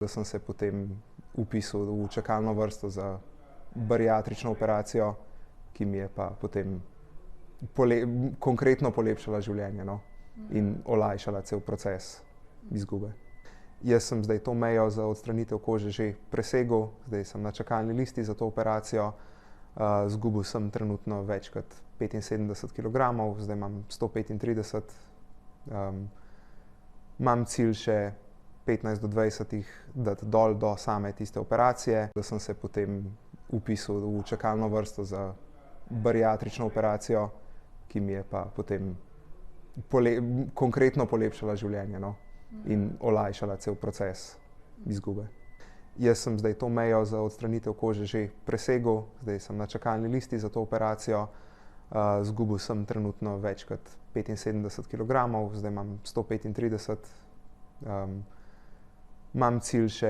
Da sem se potem vpisal v čakalno vrsto za bariatrično operacijo, ki mi je pa potem konkretno polepšala življenje, no, in olajšala cel proces izgube. Jaz sem zdaj to mejo za odstranitev kože že presegel, zdaj sem na čakalni listi za to operacijo. Izgubil sem trenutno več kot 75 kilogramov, zdaj imam 135. Imam cilj še 15 do 20 dati dol do same tiste operacije. Da sem se potem vpisal v čakalno vrsto za bariatrično operacijo, ki mi je pa potem konkretno polepšala življenje, no, in olajšala cel proces izgube. Jaz sem zdaj to mejo za odstranitev kože že presegel, zdaj sem na čakalni listi za to operacijo. Izgubil sem trenutno več kot 75 kilogramov, zdaj imam 135. Imam cilj še